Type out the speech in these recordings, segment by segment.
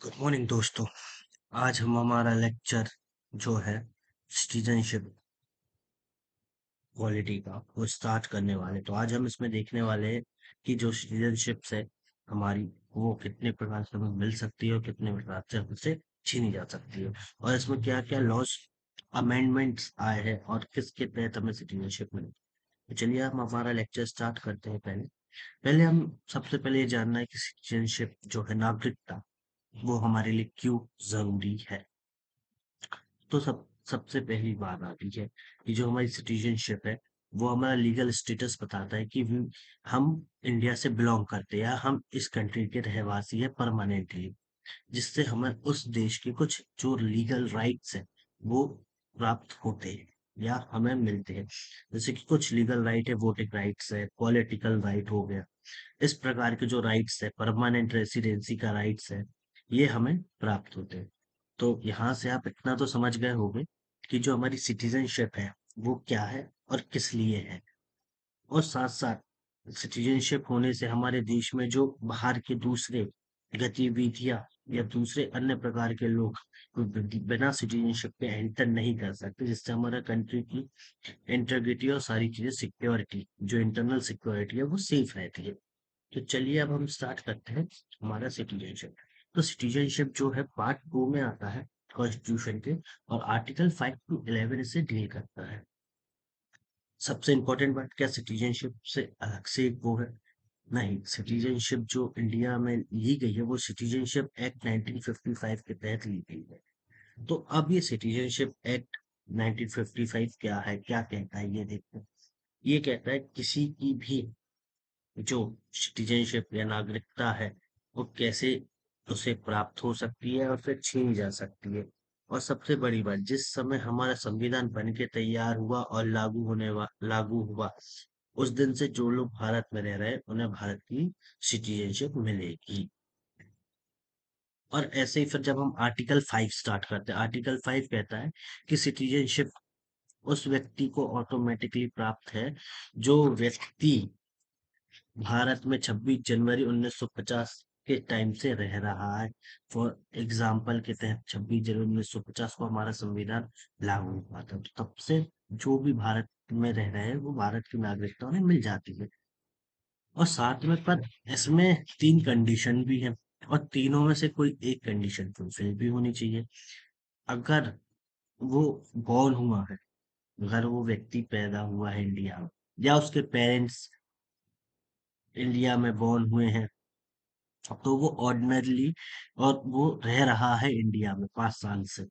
Good morning दोस्तों। आज हम हमारा लेक्चर जो है सिटीजनशिप क्वालिटी का वो स्टार्ट करने वाले। तो आज हम इसमें देखने वाले हैं कि जो सिटीजनशिप्स है हमारी, वो कितने प्रकार से हमें मिल सकती है और कितने प्रकार से हमसे छीनी जा सकती है, और इसमें क्या क्या लॉज अमेंडमेंट्स आए हैं और किसके तहत हमें सिटीजनशिप मिली। तो चलिए हम हमारा लेक्चर स्टार्ट करते हैं। पहले पहले हम सबसे पहले ये जानना है कि सिटीजनशिप जो है, नागरिकता, वो हमारे लिए क्यों जरूरी है। तो सबसे पहली बात आती है कि जो हमारी सिटीजनशिप है, वो हमारा लीगल स्टेटस बताता है कि हम इंडिया से बिलोंग करते हैं या हम इस कंट्री के रहवासी है परमानेंटली, जिससे हमें उस देश के कुछ जो लीगल राइट्स है वो प्राप्त होते हैं या हमें मिलते हैं। जैसे कि कुछ लीगल राइट है, वोटिंग राइट्स है, पॉलिटिकल राइट हो गया। इस प्रकार के जो राइट्स है, परमानेंट रेसिडेंसी का राइट्स है, ये हमें प्राप्त होते हैं। तो यहाँ से आप इतना तो समझ गए होंगे कि जो हमारी सिटीजनशिप है वो क्या है और किस लिए है। और साथ साथ सिटीजनशिप होने से हमारे देश में जो बाहर के दूसरे गतिविधियां या दूसरे अन्य प्रकार के लोग बिना सिटीजनशिप के एंटर नहीं कर सकते, जिससे हमारा कंट्री की इंटीग्रिटी और सारी चीजें, सिक्योरिटी, जो इंटरनल सिक्योरिटी है वो सेफ रहती है। तो चलिए अब हम स्टार्ट करते हैं हमारा सिटीजनशिप। तो सिटीजनशिप जो है पार्ट 2 में आता है कॉन्स्टिट्यूशन के, और आर्टिकल 5 टू 11 से डील करता है। सबसे इम्पोर्टेंट बात क्या, सिटीजनशिप से अलग से एक वो है? नहीं, सिटीजनशिप जो इंडिया में ली गई है वो सिटीजनशिप एक्ट 1955 के तहत ली गई है। तो अब ये सिटीजनशिप एक्ट 1955 क्या है, क्या कहता है, ये देखते हैं। ये कहता है किसी की भी जो सिटीजनशिप या नागरिकता है वो कैसे उसे प्राप्त हो सकती है और फिर छीनी जा सकती है। और सबसे बड़ी बात, जिस समय हमारा संविधान बन के तैयार हुआ और लागू हुआ, उस दिन से जो लोग भारत में रह रहे हैं उन्हें भारत की सिटीजनशिप मिलेगी। और ऐसे ही फिर जब हम आर्टिकल 5 स्टार्ट करते हैं, आर्टिकल 5 कहता है कि सिटीजनशिप उस व्यक्ति को ऑटोमेटिकली प्राप्त है जो व्यक्ति भारत में 26 जनवरी 1950 के टाइम से रह रहा है। फॉर एग्जाम्पल के तहत 26 जनवरी 1950 को हमारा संविधान लागू हुआ था, तो तब से जो भी भारत में रह रहे हैं वो भारत की नागरिकता उन्हें मिल जाती है। और साथ में पर इसमें 3 कंडीशन भी है, और तीनों में से कोई एक कंडीशन फुलफिल भी होनी चाहिए। अगर वो बॉर्न हुआ है, अगर वो व्यक्ति पैदा हुआ है इंडिया में, या उसके पेरेंट्स इंडिया में बॉर्न हुए हैं, तो वो ऑर्डिनरली, और वो रह रहा है इंडिया में 5 साल से,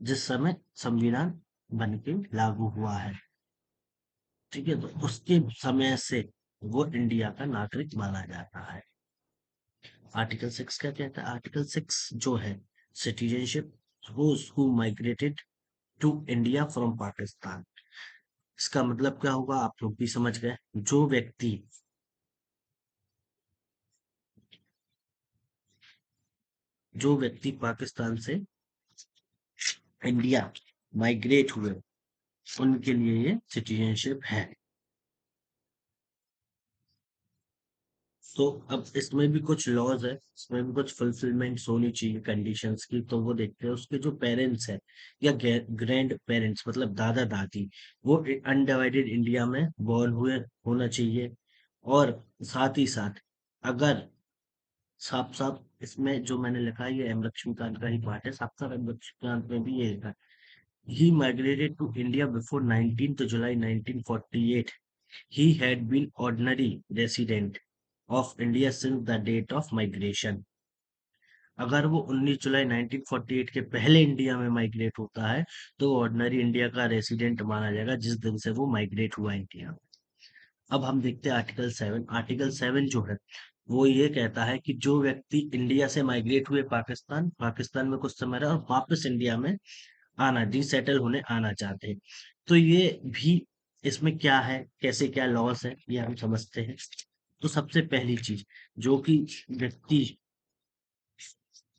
जिस समय संविधान बन के लागू हुआ है। ठीक है, तो उसके समय से वो इंडिया का नागरिक माना जाता है। आर्टिकल 6 क्या कहता है? आर्टिकल 6 जो है, citizenship those who migrated to India from Pakistan. इसका मतलब क्या होगा आप लोग भी समझ गए। जो व्यक्ति पाकिस्तान से इंडिया माइग्रेट हुए, उनके लिए ये सिटीजनशिप है। तो अब इसमें भी कुछ लॉज है, इसमें भी कुछ फुलफिलमेंट्स होनी चाहिए कंडीशंस की, तो वो देखते हैं उसके जो पेरेंट्स है या ग्रैंड पेरेंट्स, मतलब दादा दादी, वो अनडिवाइडेड इंडिया में बॉर्न हुए होना चाहिए। और साथ ही साथ, अगर साफ साफ इसमें जो मैंने लिखा है ये एम लक्ष्मीकांत का ही पार्ट है, साफ साफ एम लक्ष्मीकांत में भी ये लिखा है, he migrated to India before 19th July 1948। He had been ordinary resident of India since the date of migration। अगर वो 19 जुलाई 1948 के पहले इंडिया में माइग्रेट होता है, तो ऑर्डिनरी इंडिया का रेसिडेंट माना जाएगा जिस दिन से वो माइग्रेट हुआ इंडिया में। अब हम देखते हैं आर्टिकल 7। आर्टिकल 7 जो है वो ये कहता है कि जो व्यक्ति इंडिया से माइग्रेट हुए पाकिस्तान, पाकिस्तान में कुछ समय रहे और वापस इंडिया में आना, रीसेटल होने आना चाहते हैं, तो ये भी, इसमें क्या है, कैसे क्या लॉस है, ये हम समझते हैं। तो सबसे पहली चीज, जो कि व्यक्ति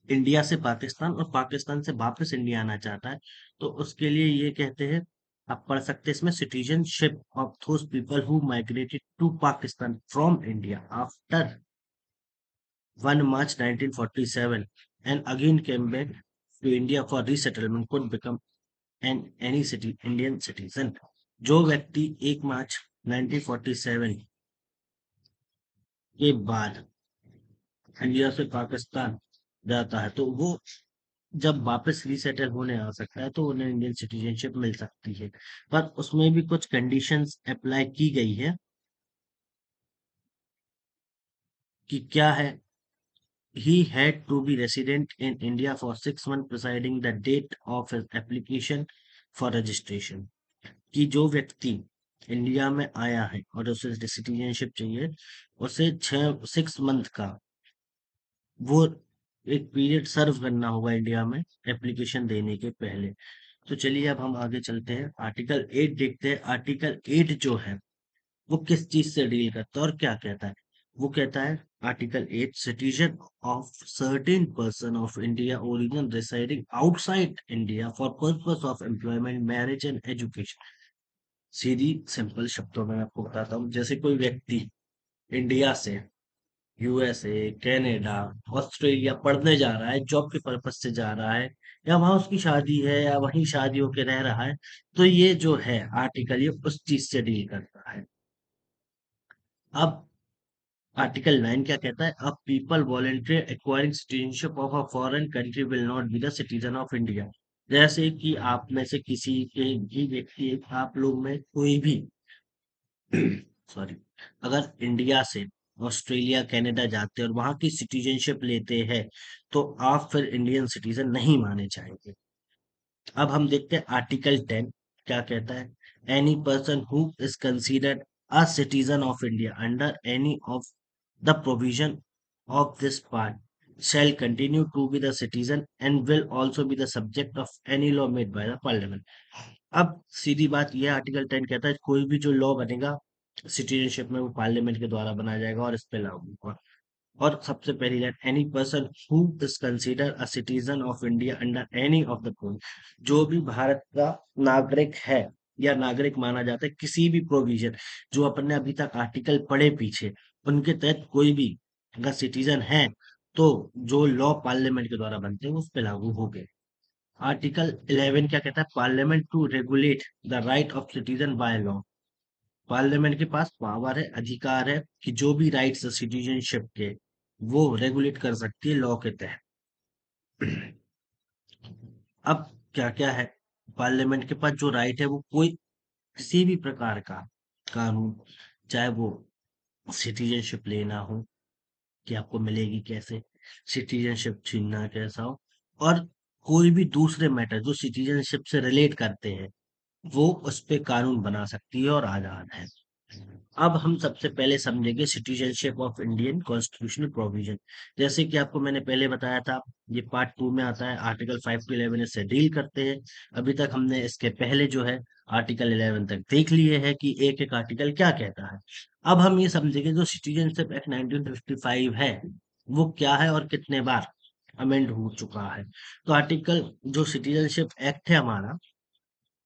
इंडिया से पाकिस्तान और पाकिस्तान से वापस इंडिया आना चाहता है, तो उसके लिए ये कहते हैं, आप पढ़ सकते हैं इसमें, citizenship of those people who migrated to Pakistan from India after 1 March 1947 and again came back to India for resettlement could become any city Indian citizen. जो व्यक्ति 1 मार्च 1947 के बाद इंडिया से पाकिस्तान जाता है, तो वो जब वापस रीसेटल होने आ सकता है, तो उन्हें इंडियन सिटीजनशिप मिल सकती है। पर उसमें भी कुछ कंडीशंस अप्लाई की गई है कि क्या है, he had to be resident in India for 6 months preceding the date of his application for registration। कि जो व्यक्ति इंडिया में आया है और उसे सिटीजनशिप चाहिए, उसे 6 मंथ का वो एक पीरियड सर्व करना होगा इंडिया में एप्लीकेशन देने के पहले। तो चलिए अब हम आगे चलते हैं, आर्टिकल 8 देखते हैं। आर्टिकल 8 जो है वो किस चीज से डील करता है और क्या कहता है? वो कहता है article 8, citizen of certain person of India origin residing outside India for purpose of employment, marriage and education. Sidhi simple शब्दों में मैं आपको बताता हूँ, जैसे कोई व्यक्ति इंडिया से यूएसए, कनाडा, ऑस्ट्रेलिया पढ़ने जा रहा है, जॉब के पर्पज से जा रहा है, या वहां उसकी शादी है या वहीं शादी होके रह रहा है, तो ये जो है आर्टिकल ये उस चीज से डील करता है। अब आर्टिकल 9 क्या कहता है? A people volunteer acquiring citizenship of a foreign country will not be the citizen of India. जैसे कि आप में से किसी के भी व्यक्ति, आप लोग में कोई भी सॉरी, अगर इंडिया से ऑस्ट्रेलिया कनाडा जाते हैं और वहां की सिटीजनशिप लेते हैं, तो आप फिर इंडियन सिटीजन नहीं माने जाएंगे। अब हम देखते हैं आर्टिकल 10 क्या कहता है। Any person who is considered a citizen of India under any of the provision of this part shall continue to be the citizen and will also be the subject of any law made by the parliament। अब सीधी बात यह, article 10 कहता है कोई भी जो law बनेगा citizenship में, वो पार्लियामेंट के द्वारा बनाया जाएगा और इस पे लागू होगा। और सबसे पहली line, any person who is consider a citizen of India under any of the provision, जो भी भारत का नागरिक है या नागरिक माना जाता है, किसी भी प्रोविजन जो अपने अभी तक आर्टिकल पढ़े पीछे, उनके तहत कोई भी अगर सिटीजन है, तो जो लॉ पार्लियामेंट के द्वारा बनते हैं उस पे लागू हो गए। आर्टिकल 11 क्या कहता है? Parliament to regulate the right of citizen by law. Parliament के पास पावर है, अधिकार है कि जो भी राइट्स है सिटीजनशिप के, वो रेगुलेट कर सकती है लॉ के तहत। अब क्या क्या है? पार्लियामेंट के पास जो राइट है, वो कोई किसी भी प्रकार का कानून, चाहे वो सिटीजनशिप लेना हो कि आपको मिलेगी कैसे, सिटीजनशिप छीनना कैसा हो, और कोई भी दूसरे मैटर जो सिटीजनशिप से रिलेट करते हैं, वो उस पे कानून बना सकती है और आजाद है। अब हम सबसे पहले समझेंगे citizenship of Indian constitutional provision. जैसे कि आपको मैंने पहले बताया था, ये पार्ट 2 में आता है, आर्टिकल 5 टू 11 इससे डील करते हैं। अभी तक हमने इसके पहले जो है आर्टिकल 11 तक देख लिए है कि एक एक आर्टिकल क्या कहता है। अब हम ये समझेंगे जो सिटीजनशिप एक्ट 1955 है, वो क्या है और कितने बार अमेंड हो चुका है। तो आर्टिकल जो सिटीजनशिप एक्ट है हमारा,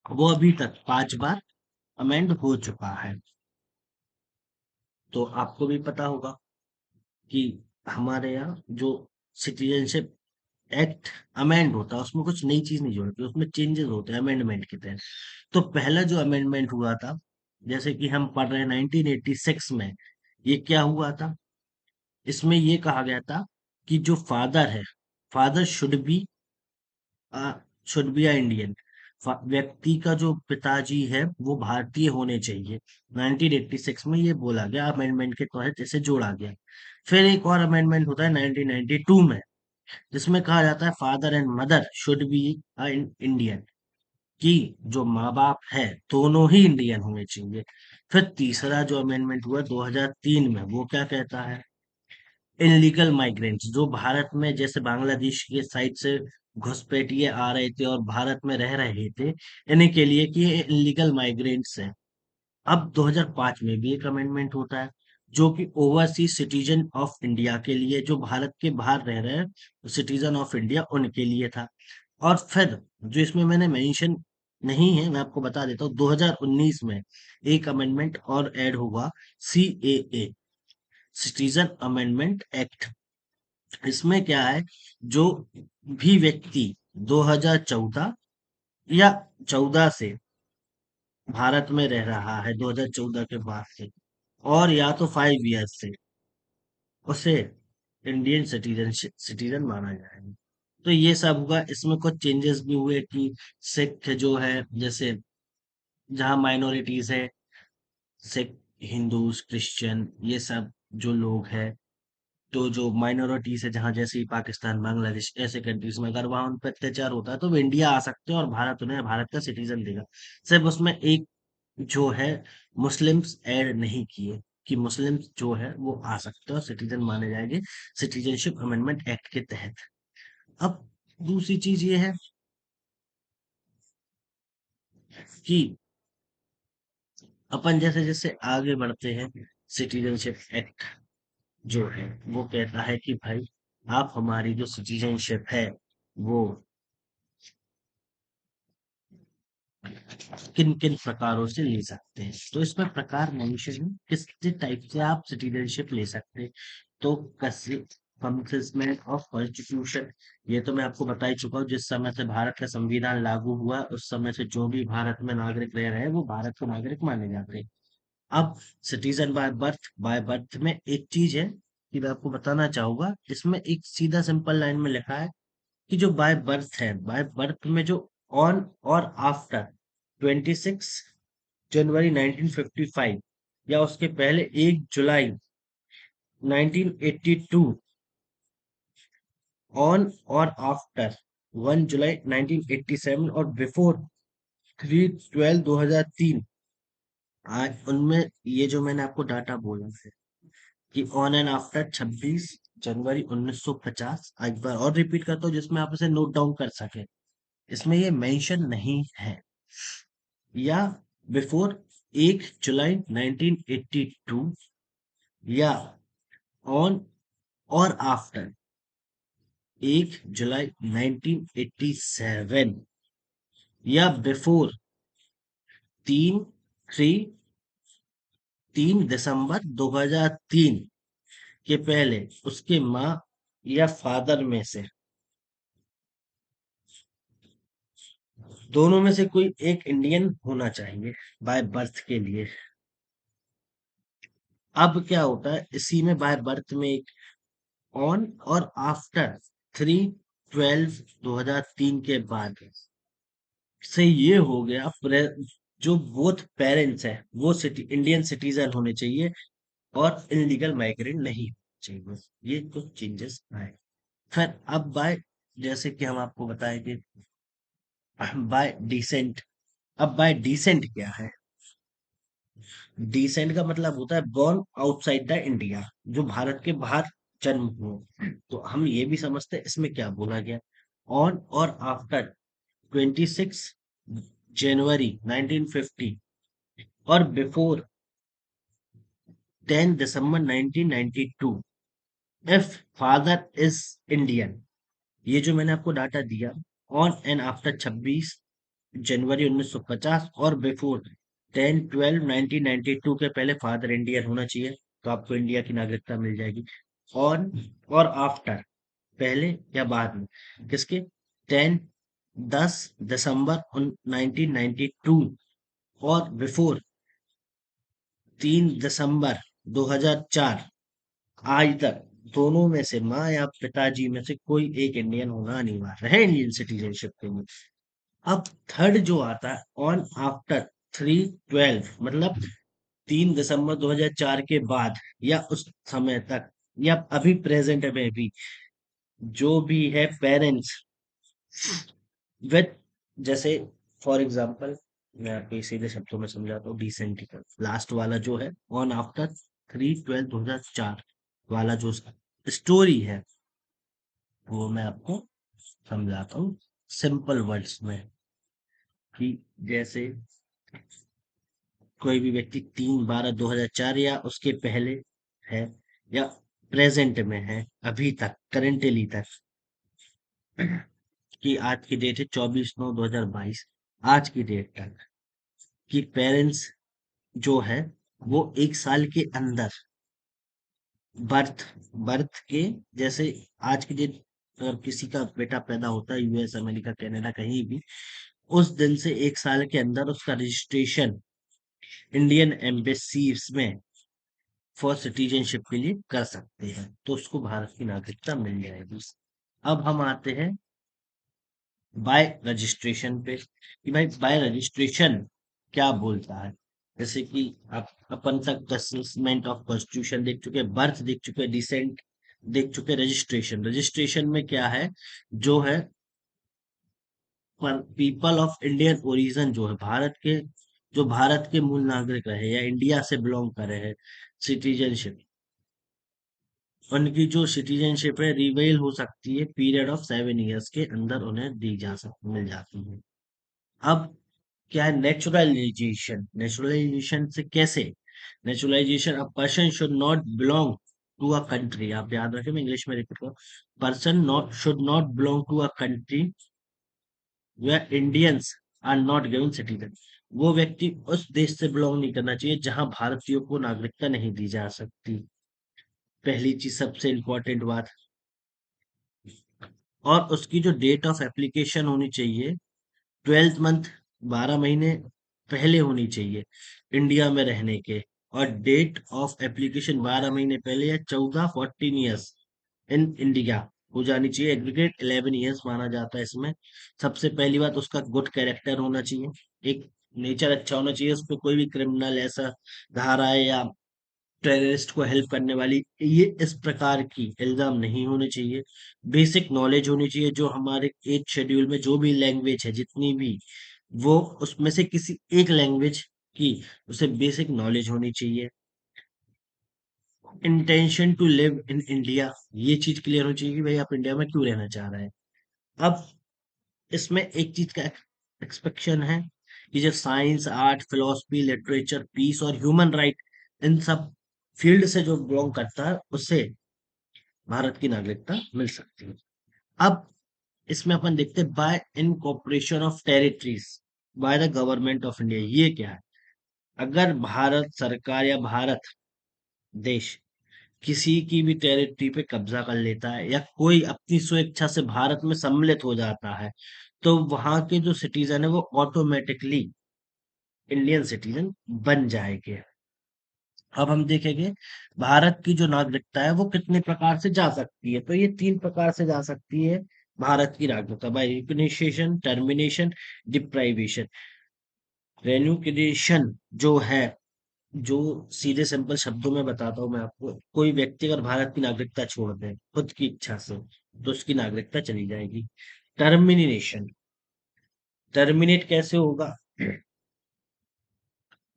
वो अभी तक 5 बार अमेंड हो चुका है। तो आपको भी पता होगा कि हमारे यहाँ जो सिटीजनशिप एक्ट अमेंड होता है, उसमें कुछ नई चीज नहीं जोड़ती, उसमें चेंजेस होते हैं अमेंडमेंट के तहत। तो पहला जो अमेंडमेंट हुआ था, जैसे कि हम पढ़ रहे हैं 1986 में, ये क्या हुआ था? इसमें ये कहा गया था कि जो फादर है, father should be a Indian. व्यक्ति का जो पिताजी है वो भारतीय होने चाहिए। 1986 में ये बोला गया, अमेंडमेंट के तहत इसे जोड़ा गया। फिर एक और अमेंडमेंट होता है 1992 में, जिसमें कहा जाता है father and mother should be Indian, कि जो माँ बाप है दोनों ही इंडियन होने चाहिए। फिर तीसरा जो अमेंडमेंट हुआ 2003 में, वो क्या कहता है? इनलीगल माइग्रेंट्स, जो भारत में जैसे बांग्लादेश के साइड से घुसपैठिए आ रहे थे और भारत में रह रहे थे, इन्हीं के लिए कि ये इनलीगल माइग्रेंट्स हैं। अब 2005 में भी एक अमेंडमेंट होता है, जो कि ओवरसीज सिटीजन ऑफ इंडिया के लिए, जो भारत के बाहर रह रहे हैं सिटीजन ऑफ इंडिया, उनके लिए था। और फिर जो इसमें मैंने मेंशन नहीं है, मैं आपको बता देता हूँ, 2019 में एक अमेंडमेंट और ऐड हुआ, सीएए, सिटीजन अमेंडमेंट एक्ट। इसमें क्या है, जो भी व्यक्ति 2014 या 14 से भारत में रह रहा है, 2014 के बाद से, और या तो 5 ईयर्स से, उसे इंडियन सिटीजन माना जाएगा। तो ये सब हुआ। इसमें कुछ चेंजेस भी हुए कि सिख जो है, जैसे जहाँ माइनॉरिटीज है, सिख, हिंदूज, क्रिश्चियन, ये सब जो लोग हैं, तो जो माइनॉरिटीज है जहाँ, जैसे पाकिस्तान, बांग्लादेश, ऐसे कंट्रीज में अगर वहाँ उन पर अत्याचार होता है तो वो इंडिया आ सकते हैं और भारत उन्हें भारत का सिटीजन देगा। सिर्फ उसमें एक जो है, मुस्लिम्स ऐड नहीं किए, कि मुस्लिम्स जो है वो आ सकते हैं और सिटीजन माने जाएंगे सिटीजनशिप अमेंडमेंट एक्ट के तहत। अब दूसरी चीज ये है कि अपन जैसे जैसे आगे बढ़ते हैं, सिटीजनशिप एक्ट जो है वो कहता है कि भाई, आप हमारी जो सिटीजनशिप है वो किन किन प्रकारों से ले सकते हैं। तो इसमें प्रकार मेंशन है किस टाइप से आप सिटीजनशिप ले सकते हैं। तो कंसिस्टेंट ऑफ कॉन्स्टिट्यूशन, ये तो मैं आपको बता ही चुका हूँ। जिस समय से भारत का संविधान लागू हुआ, उस समय से जो भी भारत में नागरिक रह रहे हैं वो भारत के नागरिक माने जाते हैं। अब सिटीजन बाय बर्थ में एक चीज है कि मैं आपको बताना चाहूंगा, इसमें एक सीधा सिंपल लाइन में लिखा है कि जो बाय बर्थ है, बाय बर्थ में जो ऑन और आफ्टर 26 जनवरी 1955 या उसके पहले 1 जुलाई 1982, ऑन और आफ्टर 1 जुलाई 1987 और बिफोर 3/12/2003, आज उनमें ये जो मैंने आपको डाटा बोला है कि ऑन एंड आफ्टर 26 जनवरी 1950, एक बार और रिपीट करता हूँ जिसमें आप इसे नोट डाउन कर सके। इसमें ये मेंशन नहीं है, या बिफोर 1 जुलाई 1982, या ऑन और आफ्टर 1 जुलाई 1987, या बिफोर तीन थ्री 3 दिसंबर 2003 के पहले उसके माँ या फादर में से, दोनों में से कोई एक इंडियन होना चाहिए बाय बर्थ के लिए। अब क्या होता है, इसी में बाय बर्थ में एक ऑन और आफ्टर 3/12/2003 के बाद से ये हो गया जो बोथ पेरेंट्स है वो इंडियन सिटीजन होने चाहिए और इलीगल माइग्रेंट नहीं होने चाहिए। ये कुछ चेंजेस आए। फिर अब बाय, जैसे कि हम आपको बताएं कि बाय डिसेंट। अब बाय डिसेंट क्या है? डिसेंट का मतलब होता है बॉर्न आउटसाइड द इंडिया, जो भारत के बाहर जन्म हो। तो हम ये भी समझते हैं इसमें क्या बोला गया, ऑन और आफ्टर 26 जनवरी 1950 और before 10 December 1992, if father is Indian. ये जो मैंने आपको डाटा दिया, ऑन एंड आफ्टर 26 जनवरी 1950 और बिफोर 10/12/1992 के पहले फादर इंडियन होना चाहिए, तो आपको इंडिया की नागरिकता मिल जाएगी। ऑन और आफ्टर, पहले या बाद में, किसके? 10 10 दिसंबर 1992 और बिफोर 3 दिसंबर 2004, आज तक दोनों में से माँ या पिताजी में से कोई एक इंडियन होना अनिवार्य है इंडियन सिटीजनशिप के लिए। अब थर्ड जो आता है, ऑन आफ्टर 3/12, मतलब 3 दिसंबर 2004 के बाद या उस समय तक, या अभी प्रेजेंट में भी जो भी है पेरेंट्स विद, जैसे फॉर एग्जांपल, मैं आपको सीधे शब्दों में समझाता हूँ, डिसेंटिकल लास्ट वाला जो है, ऑन आफ्टर 3/12/2004 वाला जो स्टोरी है, वो मैं आपको समझाता हूँ सिंपल वर्ड्स में, कि जैसे कोई भी व्यक्ति 3/12/2004 या उसके पहले है, या प्रेजेंट में है अभी तक, करेंटली तक, कि आज की डेट है 24/9/2022, आज की डेट तक, कि पेरेंट्स जो है वो 1 साल के अंदर बर्थ बर्थ के जैसे आज के दिन अगर किसी का बेटा पैदा होता है यूएस अमेरिका कनाडा कहीं भी, उस दिन से 1 साल के अंदर उसका रजिस्ट्रेशन इंडियन एम्बेसीज में फॉर सिटीजनशिप के लिए कर सकते हैं, तो उसको भारत की नागरिकता मिल जाएगी। अब हम आते हैं बाय रजिस्ट्रेशन पे कि भाई बाय रजिस्ट्रेशन क्या बोलता है। जैसे कि आप अपन तक असेसमेंट ऑफ कॉन्स्टिट्यूशन देख चुके, बर्थ देख चुके, डिसेंट देख चुके, रजिस्ट्रेशन रजिस्ट्रेशन में क्या है, जो है पर पीपल ऑफ इंडियन ओरिजिन, जो है भारत के, जो भारत के मूल नागरिक रहे या इंडिया से बिलोंग कर रहे हैं, सिटीजनशिप, उनकी जो सिटीजनशिप है रिवेल हो सकती है पीरियड ऑफ 7 इयर्स के अंदर, उन्हें दी जा सकती मिल जाती है। अब क्या है नेचुरलाइजेशन, नेचुरलाइजेशन से कैसे, naturalisation a person should not belong to a country, आप याद रखें मैं इंग्लिश में रिपीट करूं, person not should not belong to a country where Indians are not given citizen, वो व्यक्ति उस देश से बिलोंग नहीं करना चाहिए जहां भारतीयों को नागरिकता नहीं दी जा सकती, पहली चीज सबसे इंपॉर्टेंट बात। और उसकी जो डेट ऑफ एप्लीकेशन होनी चाहिए 12th मंथ, 12 महीने पहले होनी चाहिए इंडिया में रहने के, और डेट ऑफ एप्लीकेशन 12 महीने पहले या 14 14 ईयर्स इन इंडिया हो जानी चाहिए, एग्रीगेट 11 ईयर्स माना जाता है इसमें। सबसे पहली बात उसका गुड कैरेक्टर होना चाहिए, एक नेचर अच्छा होना चाहिए, उस पर कोई भी क्रिमिनल ऐसा धारा है या टेररिस्ट को हेल्प करने वाली ये इस प्रकार की इल्जाम नहीं होने चाहिए। बेसिक नॉलेज होनी चाहिए, जो हमारे 8 शेड्यूल में जो भी लैंग्वेज है जितनी भी, वो उसमें से किसी एक लैंग्वेज की उसे बेसिक नॉलेज होनी चाहिए। Intention to live in India, ये चीज क्लियर होनी चाहिए कि भाई आप इंडिया में क्यों रहना चाह रहे हैं। अब इसमें एक चीज का एक्सपेक्शन है कि जो science art philosophy literature peace और ह्यूमन राइट, इन सब फील्ड से जो बिलोंग करता है उसे भारत की नागरिकता मिल सकती है। अब इसमें अपन देखते हैं bye incorporation of territories by the government of India, ये क्या है। अगर भारत सरकार या भारत देश किसी की भी टेरिटरी पे कब्जा कर लेता है या कोई अपनी स्वेच्छा से भारत में सम्मिलित हो जाता है, तो वहां के जो सिटीजन है वो ऑटोमेटिकली इंडियन सिटीजन बन जाएंगे। अब हम देखेंगे भारत की जो नागरिकता है वो कितने प्रकार से जा सकती है, तो ये 3 प्रकार से जा सकती है भारत की नागरिकता, बाय रिकग्निशन टर्मिनेशन डिप्राइवेशन। रेन्यूक्रेशन जो है, जो सीधे सिंपल शब्दों में बताता हूँ मैं आपको, कोई व्यक्ति अगर भारत की नागरिकता छोड़ दे खुद की इच्छा से तो उसकी नागरिकता चली जाएगी। टर्मिनेशन, टर्मिनेट कैसे होगा,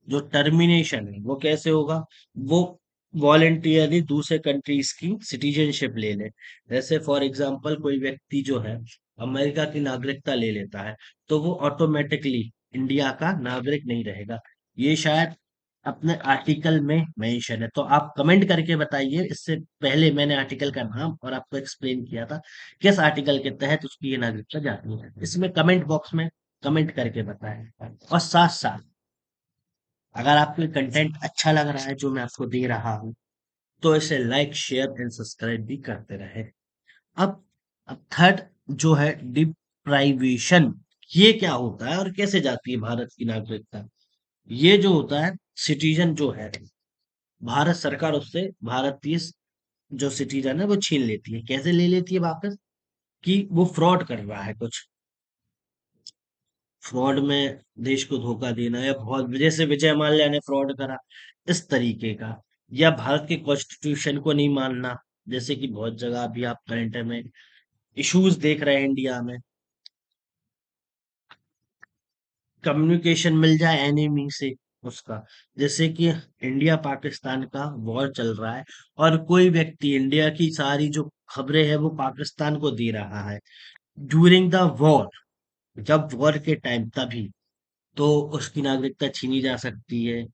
जो टर्मिनेशन है वो कैसे होगा, वो वॉलेंटियरली दूसरे कंट्रीज की सिटीजनशिप ले ले। जैसे फॉर एग्जांपल कोई व्यक्ति जो है अमेरिका की नागरिकता ले लेता है, तो वो ऑटोमेटिकली इंडिया का नागरिक नहीं रहेगा। ये शायद अपने आर्टिकल में मेंशन है, तो आप कमेंट करके बताइए, इससे पहले मैंने आर्टिकल का नाम और आपको एक्सप्लेन किया था किस आर्टिकल के तहत उसकी ये नागरिकता जाती है, इसमें कमेंट बॉक्स में कमेंट करके बताएं। और साथ साथ अगर आपको ये कंटेंट अच्छा लग रहा है जो मैं आपको दे रहा हूँ, तो इसे लाइक शेयर एंड सब्सक्राइब भी करते रहे। अब अब थर्ड जो है डिप्राइवेशन, ये क्या होता है और कैसे जाती है भारत की नागरिकता। ये जो होता है, सिटीजन जो है, भारत सरकार उससे भारतीय जो सिटीजन है वो छीन लेती है। कैसे ले लेती है वापस, कि वो फ्रॉड कर रहा है कुछ, फ्रॉड में देश को धोखा देना, या बहुत जैसे विजय माल्या ने फ्रॉड करा इस तरीके का, या भारत के कॉन्स्टिट्यूशन को नहीं मानना, जैसे कि बहुत जगह अभी आप करंट में इश्यूज देख रहे हैं इंडिया में, कम्युनिकेशन मिल जाए एनिमी से उसका, जैसे कि इंडिया पाकिस्तान का वॉर चल रहा है और कोई व्यक्ति इंडिया की सारी जो खबरें हैं वो पाकिस्तान को दे रहा है ड्यूरिंग द वॉर, जब वॉर के टाइम तभी, तो उसकी नागरिकता छीनी जा सकती है।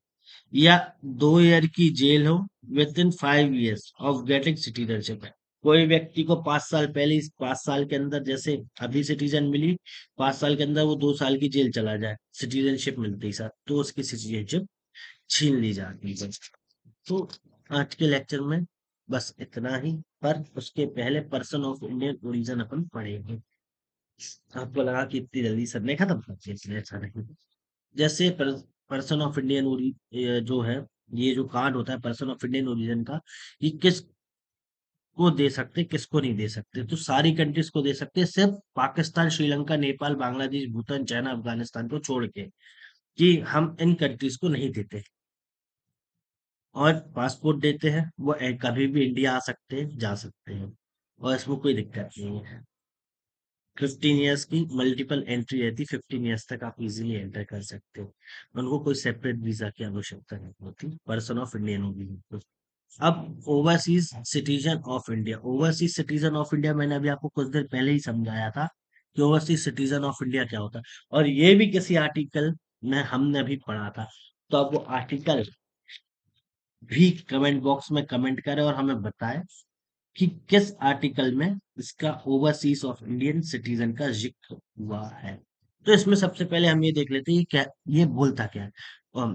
या 2 ईयर की जेल हो with in 5 years of getting citizenship है। कोई व्यक्ति को 5 साल पहले इस 5 साल के अंदर, जैसे अभी सिटीजन मिली, 5 साल के अंदर वो 2 साल की जेल चला जाए सिटीजनशिप मिलते ही साथ, तो उसकी सिटीजनशिप छीन ली जाती है। तो आज के लेक्चर में बस इतना ही। पर उसके पहले पर्सन ऑफ इंडियन ओरिजिन अपन पढ़ेंगे। आपको लगा कि इतनी जल्दी सर ने खत्म कर दिया, इसलिए ऐसा नहीं। जैसे पर्सन ऑफ इंडियन जो है, ये जो कार्ड होता है पर्सन ऑफ इंडियन ओरिजिन का, ये किस को दे सकते, किसको नहीं दे सकते, तो सारी कंट्रीज को दे सकते हैं, सिर्फ पाकिस्तान, श्रीलंका, नेपाल, बांग्लादेश, भूटान, चाइना, अफगानिस्तान को छोड़ के, कि हम इन कंट्रीज को नहीं देते। और पासपोर्ट देते हैं, वो कभी भी इंडिया आ सकते हैं, जा सकते हैं, और इसमें कोई दिक्कत नहीं है। 15 ईयर्स की मल्टीपल एंट्री रहती, 15 ईयर्स तक आप इजीली एंटर कर सकते हो। उनको कोई सेपरेट वीजा की आवश्यकता नहीं होती, पर्सन ऑफ इंडियन होगी। अब overseas citizen of India, overseas citizen of India मैंने अभी आपको कुछ देर पहले ही समझाया था कि ओवरसीज सिटीजन ऑफ इंडिया क्या होता है, और ये भी किसी आर्टिकल में हमने अभी पढ़ा था। तो अब वो आर्टिकल भी कमेंट बॉक्स में कमेंट करें और हमें बताएं कि किस आर्टिकल में इसका ओवरसीज ऑफ इंडियन सिटीजन का जिक्र हुआ है। तो इसमें सबसे पहले हम ये देख लेते हैं, ये क्या, ये बोलता क्या है।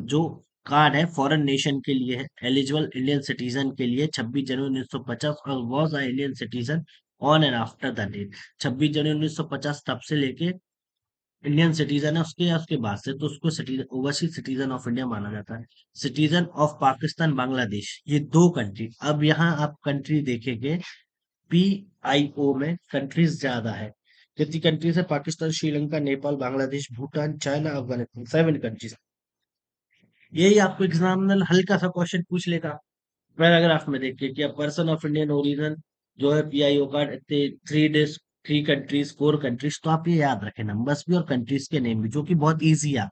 जो कार्ड है फॉरेन नेशन के लिए है, एलिजिबल इंडियन सिटीजन के लिए 26 जनवरी 1950, और was a Indian citizen on and after the date. 26 जनवरी 1950 तब से लेके इंडियन सिटीजन है उसके या उसके बाद से, तो उसको citizen, overseas citizen of India माना जाता है। सिटीजन ऑफ पाकिस्तान, बांग्लादेश, ये दो कंट्री। अब यहाँ आप कंट्री देखेंगे, PIO में कंट्रीज ज्यादा है। कितनी कंट्रीज है? Pakistan, Sri Lanka, Nepal, Bangladesh, Bhutan, China, Afghanistan, 7 countries. यही आपको एग्जामिनर हल्का सा क्वेश्चन पूछ लेगा। पैराग्राफ में देखिए कि पर्सन ऑफ इंडियन ओरिजिन जो है, PIO कार्ड, इतने 3 डेज, 3 कंट्रीज, 4 कंट्रीज, तो आप ये याद रखें नंबर्स भी और कंट्रीज के नेम भी, जो कि बहुत ईजी है।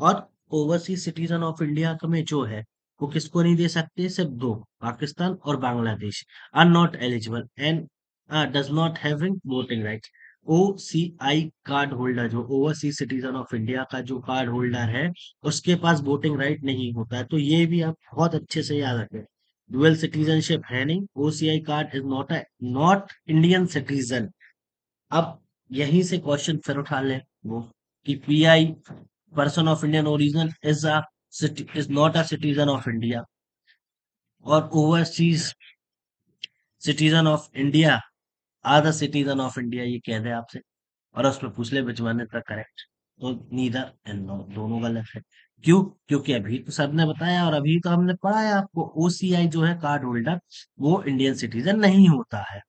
और ओवरसीज सिटीजन ऑफ इंडिया में जो है, वो किसको नहीं दे सकते? सिर्फ दो, पाकिस्तान और Bangladesh. Are not eligible and does not having voting right. OCI card holder, जो ओवरसीज सिटीजन ऑफ इंडिया का जो कार्ड होल्डर है, उसके पास वोटिंग राइट नहीं होता है। तो ये भी आप बहुत अच्छे से याद रखें। डुअल सिटीजनशिप है नहीं, OCI card is not Indian citizen. अब यहीं से क्वेश्चन फिर उठा ले वो, कि PI, person of Indian origin, is not a citizen of India, और overseas citizen of India are the citizen of India, ये कह दे आपसे, और उसमें पूछ ले which one is the correct, तो नीदर एंड नो, दोनों गलत है। क्यों? क्योंकि अभी तो सर ने बताया, और अभी तो हमने पढ़ा है आपको, OCI जो है कार्ड होल्डर, वो इंडियन सिटीजन नहीं होता है।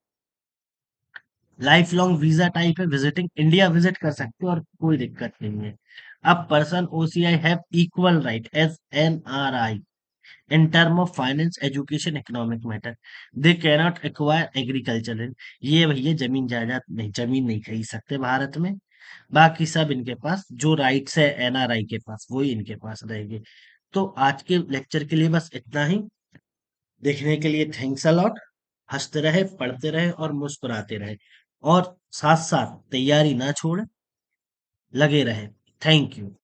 लाइफ लॉन्ग वीजा टाइप है, विजिटिंग इंडिया विजिट कर सकते हो और कोई दिक्कत नहीं है। अब person OCI have equal right as NRI in term of finance, education, economic matter. They cannot acquire agriculture land. ये भैया जमीन जायदाद नहीं, जमीन नहीं खरीद सकते भारत में। बाकी सब इनके पास जो राइट्स है NRI के पास, वही इनके पास रहेंगे। तो आज के लेक्चर के लिए बस इतना ही। देखने के लिए थैंक्स अ लॉट। हंसते रहे, पढ़ते रहे और मुस्कुराते रहे, और साथ साथ तैयारी ना छोड़े, लगे रहे। Thank you.